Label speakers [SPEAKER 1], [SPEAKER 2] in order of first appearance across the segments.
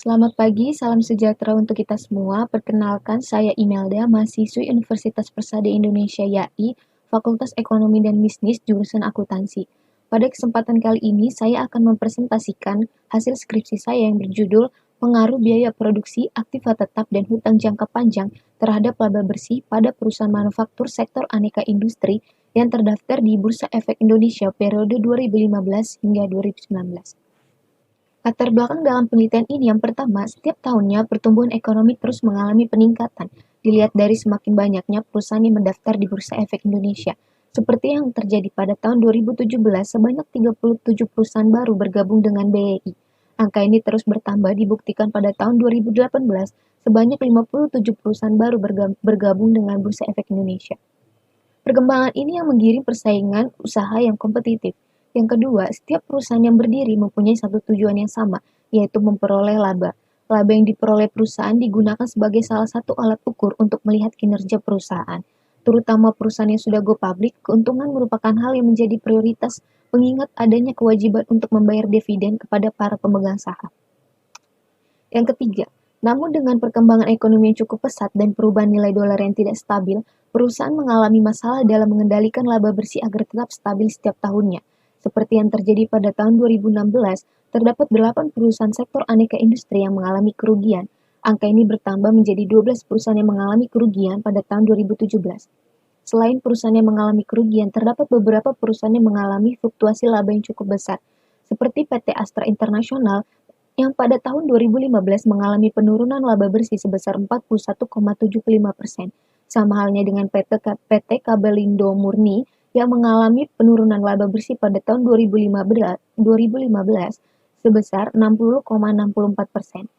[SPEAKER 1] Selamat pagi, salam sejahtera untuk kita semua. Perkenalkan, saya Imelda, mahasiswi Universitas Persada Indonesia YAI, Fakultas Ekonomi dan Bisnis, jurusan Akuntansi. Pada kesempatan kali ini, saya akan mempresentasikan hasil skripsi saya yang berjudul Pengaruh Biaya Produksi, Aktiva Tetap, dan Hutang Jangka Panjang terhadap Laba Bersih pada Perusahaan Manufaktur Sektor Aneka Industri yang terdaftar di Bursa Efek Indonesia periode 2015 hingga 2019. Latar belakang dalam penelitian ini yang pertama, setiap tahunnya pertumbuhan ekonomi terus mengalami peningkatan, dilihat dari semakin banyaknya perusahaan yang mendaftar di Bursa Efek Indonesia. Seperti yang terjadi pada tahun 2017, sebanyak 37 perusahaan baru bergabung dengan BEI. Angka ini terus bertambah dibuktikan pada tahun 2018, sebanyak 57 perusahaan baru bergabung dengan Bursa Efek Indonesia. Perkembangan ini yang menggiring persaingan usaha yang kompetitif. Yang kedua, setiap perusahaan yang berdiri mempunyai satu tujuan yang sama, yaitu memperoleh laba. Laba yang diperoleh perusahaan digunakan sebagai salah satu alat ukur untuk melihat kinerja perusahaan. Terutama perusahaan yang sudah go public, keuntungan merupakan hal yang menjadi prioritas mengingat adanya kewajiban untuk membayar dividen kepada para pemegang saham. Yang ketiga, namun dengan perkembangan ekonomi yang cukup pesat dan perubahan nilai dolar yang tidak stabil, perusahaan mengalami masalah dalam mengendalikan laba bersih agar tetap stabil setiap tahunnya. Seperti yang terjadi pada tahun 2016, terdapat 8 perusahaan sektor aneka industri yang mengalami kerugian. Angka ini bertambah menjadi 12 perusahaan yang mengalami kerugian pada tahun 2017. Selain perusahaan yang mengalami kerugian, terdapat beberapa perusahaan yang mengalami fluktuasi laba yang cukup besar, seperti PT Astra International yang pada tahun 2015 mengalami penurunan laba bersih sebesar 41,75%. Sama halnya dengan PT Kabelindo Murni yang mengalami penurunan laba bersih pada tahun 2015 sebesar 60,64%.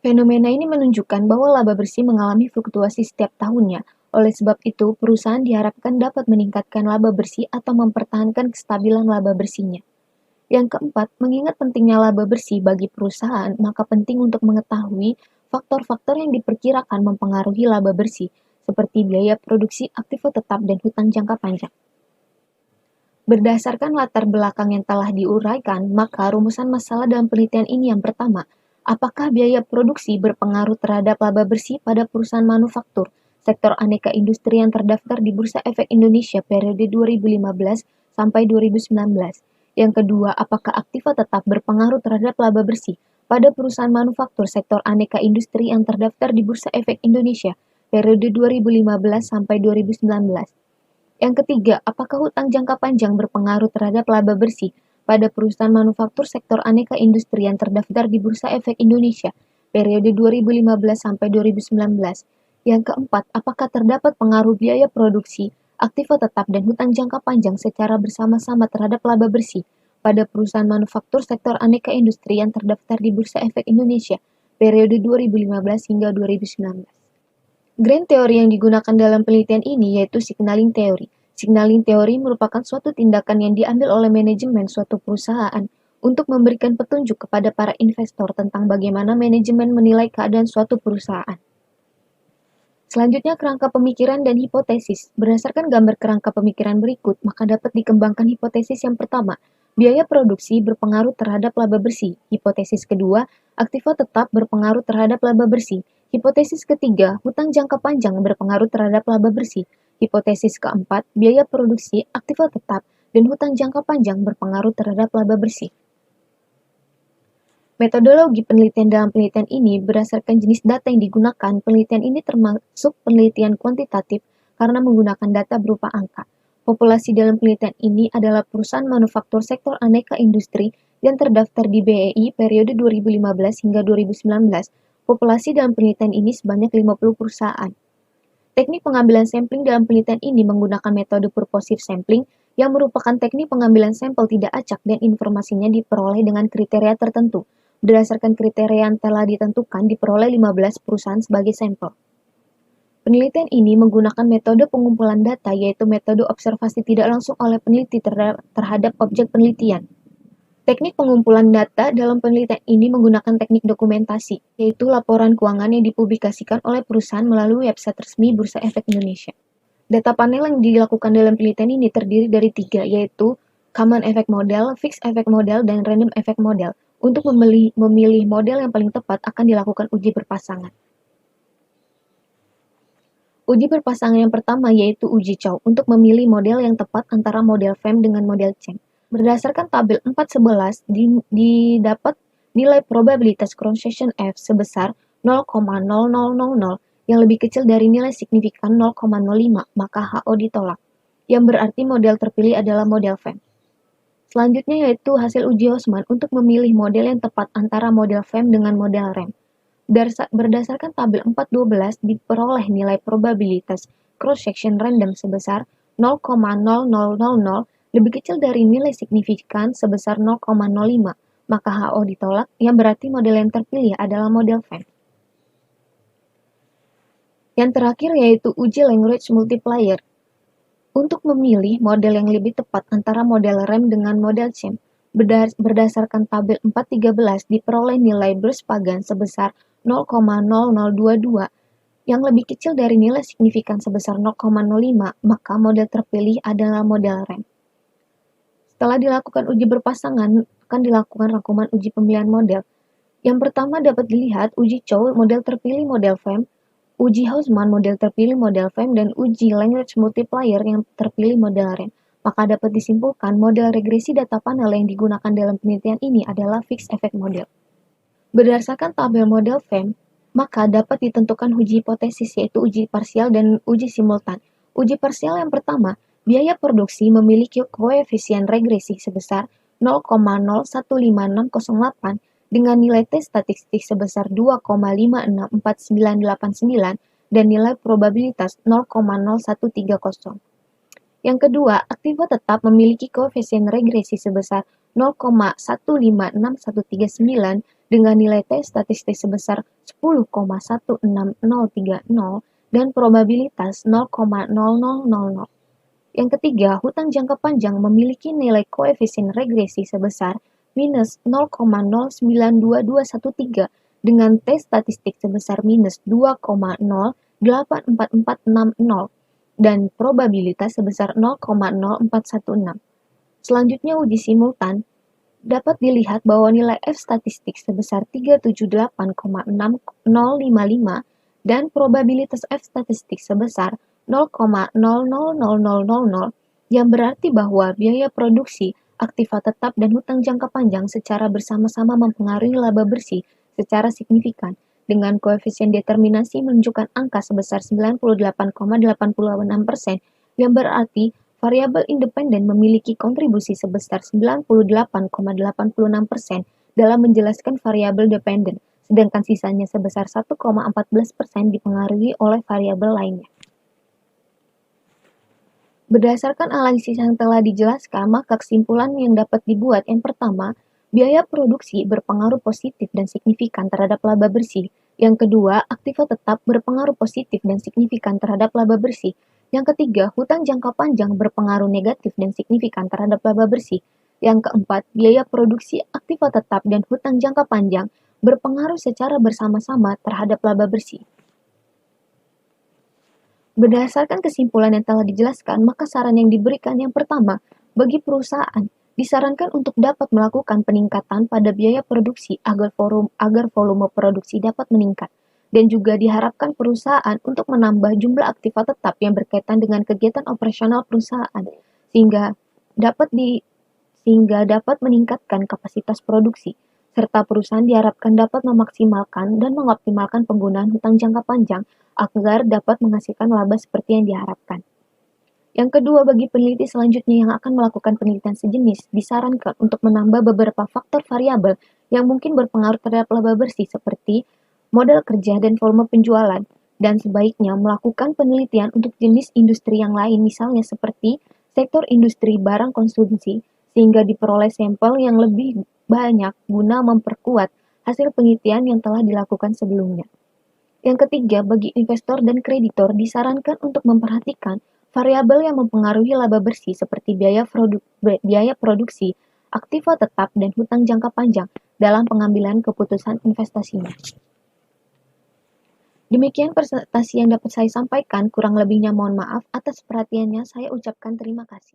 [SPEAKER 1] Fenomena ini menunjukkan bahwa laba bersih mengalami fluktuasi setiap tahunnya. Oleh sebab itu, perusahaan diharapkan dapat meningkatkan laba bersih atau mempertahankan kestabilan laba bersihnya. Yang keempat, mengingat pentingnya laba bersih bagi perusahaan, maka penting untuk mengetahui faktor-faktor yang diperkirakan mempengaruhi laba bersih, seperti biaya produksi, aktiva tetap, dan hutang jangka panjang. Berdasarkan latar belakang yang telah diuraikan, maka rumusan masalah dalam penelitian ini yang pertama, apakah biaya produksi berpengaruh terhadap laba bersih pada perusahaan manufaktur, sektor aneka industri yang terdaftar di Bursa Efek Indonesia periode 2015 sampai 2019? Yang kedua, apakah aktiva tetap berpengaruh terhadap laba bersih pada perusahaan manufaktur sektor aneka industri yang terdaftar di Bursa Efek Indonesia periode 2015 sampai 2019? Yang ketiga, apakah hutang jangka panjang berpengaruh terhadap laba bersih pada perusahaan manufaktur sektor aneka industri yang terdaftar di Bursa Efek Indonesia periode 2015 sampai 2019? Yang keempat, apakah terdapat pengaruh biaya produksi, aktiva tetap, dan hutang jangka panjang secara bersama-sama terhadap laba bersih pada perusahaan manufaktur sektor aneka industri yang terdaftar di Bursa Efek Indonesia periode 2015 hingga 2019? Grand teori yang digunakan dalam penelitian ini yaitu signaling theory. Signaling theory merupakan suatu tindakan yang diambil oleh manajemen suatu perusahaan untuk memberikan petunjuk kepada para investor tentang bagaimana manajemen menilai keadaan suatu perusahaan. Selanjutnya, kerangka pemikiran dan hipotesis. Berdasarkan gambar kerangka pemikiran berikut, maka dapat dikembangkan hipotesis yang pertama, biaya produksi berpengaruh terhadap laba bersih. Hipotesis kedua, aktiva tetap berpengaruh terhadap laba bersih. Hipotesis ketiga, hutang jangka panjang berpengaruh terhadap laba bersih. Hipotesis keempat, biaya produksi, aktiva tetap, dan hutang jangka panjang berpengaruh terhadap laba bersih. Metodologi penelitian dalam penelitian ini berdasarkan jenis data yang digunakan. Penelitian ini termasuk penelitian kuantitatif karena menggunakan data berupa angka. Populasi dalam penelitian ini adalah perusahaan manufaktur sektor aneka industri yang terdaftar di BEI periode 2015 hingga 2019. Populasi dalam penelitian ini sebanyak 50 perusahaan. Teknik pengambilan sampling dalam penelitian ini menggunakan metode purposive sampling yang merupakan teknik pengambilan sampel tidak acak dan informasinya diperoleh dengan kriteria tertentu. Berdasarkan kriteria yang telah ditentukan, diperoleh 15 perusahaan sebagai sampel. Penelitian ini menggunakan metode pengumpulan data, yaitu metode observasi tidak langsung oleh peneliti terhadap objek penelitian. Teknik pengumpulan data dalam penelitian ini menggunakan teknik dokumentasi, yaitu laporan keuangan yang dipublikasikan oleh perusahaan melalui website resmi Bursa Efek Indonesia. Data panel yang dilakukan dalam penelitian ini terdiri dari 3, yaitu Common Effect Model, Fixed Effect Model, dan Random Effect Model. Untuk memilih model yang paling tepat akan dilakukan uji berpasangan. Uji berpasangan yang pertama yaitu uji Chow untuk memilih model yang tepat antara model FEM dengan model Cheng. Berdasarkan tabel 411, didapat nilai probabilitas cross-section F sebesar 0,0000 yang lebih kecil dari nilai signifikan 0,05, maka HO ditolak, yang berarti model terpilih adalah model FEM. Selanjutnya yaitu hasil uji Houseman untuk memilih model yang tepat antara model FEM dengan model REM. Berdasarkan tabel 412 diperoleh nilai probabilitas cross-section random sebesar 0,0000 lebih kecil dari nilai signifikan sebesar 0,05, maka HO ditolak, yang berarti model yang terpilih adalah model FEM. Yang terakhir yaitu uji language multiplier. Untuk memilih model yang lebih tepat antara model REM dengan model CHEM, berdasarkan tabel 413 diperoleh nilai Burns-Pagan sebesar 0,0022 yang lebih kecil dari nilai signifikan sebesar 0,05, maka model terpilih adalah model REM. Setelah dilakukan uji berpasangan, akan dilakukan rangkuman uji pemilihan model. Yang pertama dapat dilihat uji Chow model terpilih model FEM, uji Houseman model terpilih model FEM, dan uji language multiplier yang terpilih model REM. Maka dapat disimpulkan model regresi data panel yang digunakan dalam penelitian ini adalah fixed effect model. Berdasarkan tabel model FEM, maka dapat ditentukan uji hipotesis yaitu uji parsial dan uji simultan. Uji parsial yang pertama, biaya produksi memiliki koefisien regresi sebesar 0,015608 dengan nilai T statistik sebesar 2,564989 dan nilai probabilitas 0,0130. Yang kedua, aktiva tetap memiliki koefisien regresi sebesar 0,156139 dengan nilai T statistik sebesar 10,16030 dan probabilitas 0,0000. Yang ketiga, hutang jangka panjang memiliki nilai koefisien regresi sebesar minus 0,092213 dengan T statistik sebesar minus 2,084460 dan probabilitas sebesar 0,0416. Selanjutnya uji simultan dapat dilihat bahwa nilai F statistik sebesar 378,6055 dan probabilitas F statistik sebesar 0,000000 yang berarti bahwa biaya produksi, aktiva tetap, dan hutang jangka panjang secara bersama-sama mempengaruhi laba bersih secara signifikan dengan koefisien determinasi menunjukkan angka sebesar 98,86% yang berarti variabel independen memiliki kontribusi sebesar 98,86% dalam menjelaskan variabel dependen, sedangkan sisanya sebesar 1,14% dipengaruhi oleh variabel lainnya. Berdasarkan analisis yang telah dijelaskan, maka kesimpulan yang dapat dibuat yang pertama, biaya produksi berpengaruh positif dan signifikan terhadap laba bersih. Yang kedua, aktiva tetap berpengaruh positif dan signifikan terhadap laba bersih. Yang ketiga, hutang jangka panjang berpengaruh negatif dan signifikan terhadap laba bersih. Yang keempat, biaya produksi, aktiva tetap, dan hutang jangka panjang berpengaruh secara bersama-sama terhadap laba bersih. Berdasarkan kesimpulan yang telah dijelaskan, maka saran yang diberikan yang pertama, bagi perusahaan, disarankan untuk dapat melakukan peningkatan pada biaya produksi agar volume produksi dapat meningkat. Dan juga diharapkan perusahaan untuk menambah jumlah aktiva tetap yang berkaitan dengan kegiatan operasional perusahaan, sehingga dapat meningkatkan kapasitas produksi, serta perusahaan diharapkan dapat memaksimalkan dan mengoptimalkan penggunaan hutang jangka panjang agar dapat menghasilkan laba seperti yang diharapkan. Yang kedua, bagi peneliti selanjutnya yang akan melakukan penelitian sejenis, disarankan untuk menambah beberapa faktor variabel yang mungkin berpengaruh terhadap laba bersih seperti model kerja dan volume penjualan, dan sebaiknya melakukan penelitian untuk jenis industri yang lain, misalnya seperti sektor industri barang konsumsi, sehingga diperoleh sampel yang lebih banyak guna memperkuat hasil penelitian yang telah dilakukan sebelumnya. Yang ketiga, bagi investor dan kreditor disarankan untuk memperhatikan variabel yang mempengaruhi laba bersih seperti biaya produksi, aktiva tetap, dan hutang jangka panjang dalam pengambilan keputusan investasinya. Demikian presentasi yang dapat saya sampaikan, kurang lebihnya mohon maaf. Atas perhatiannya saya ucapkan terima kasih.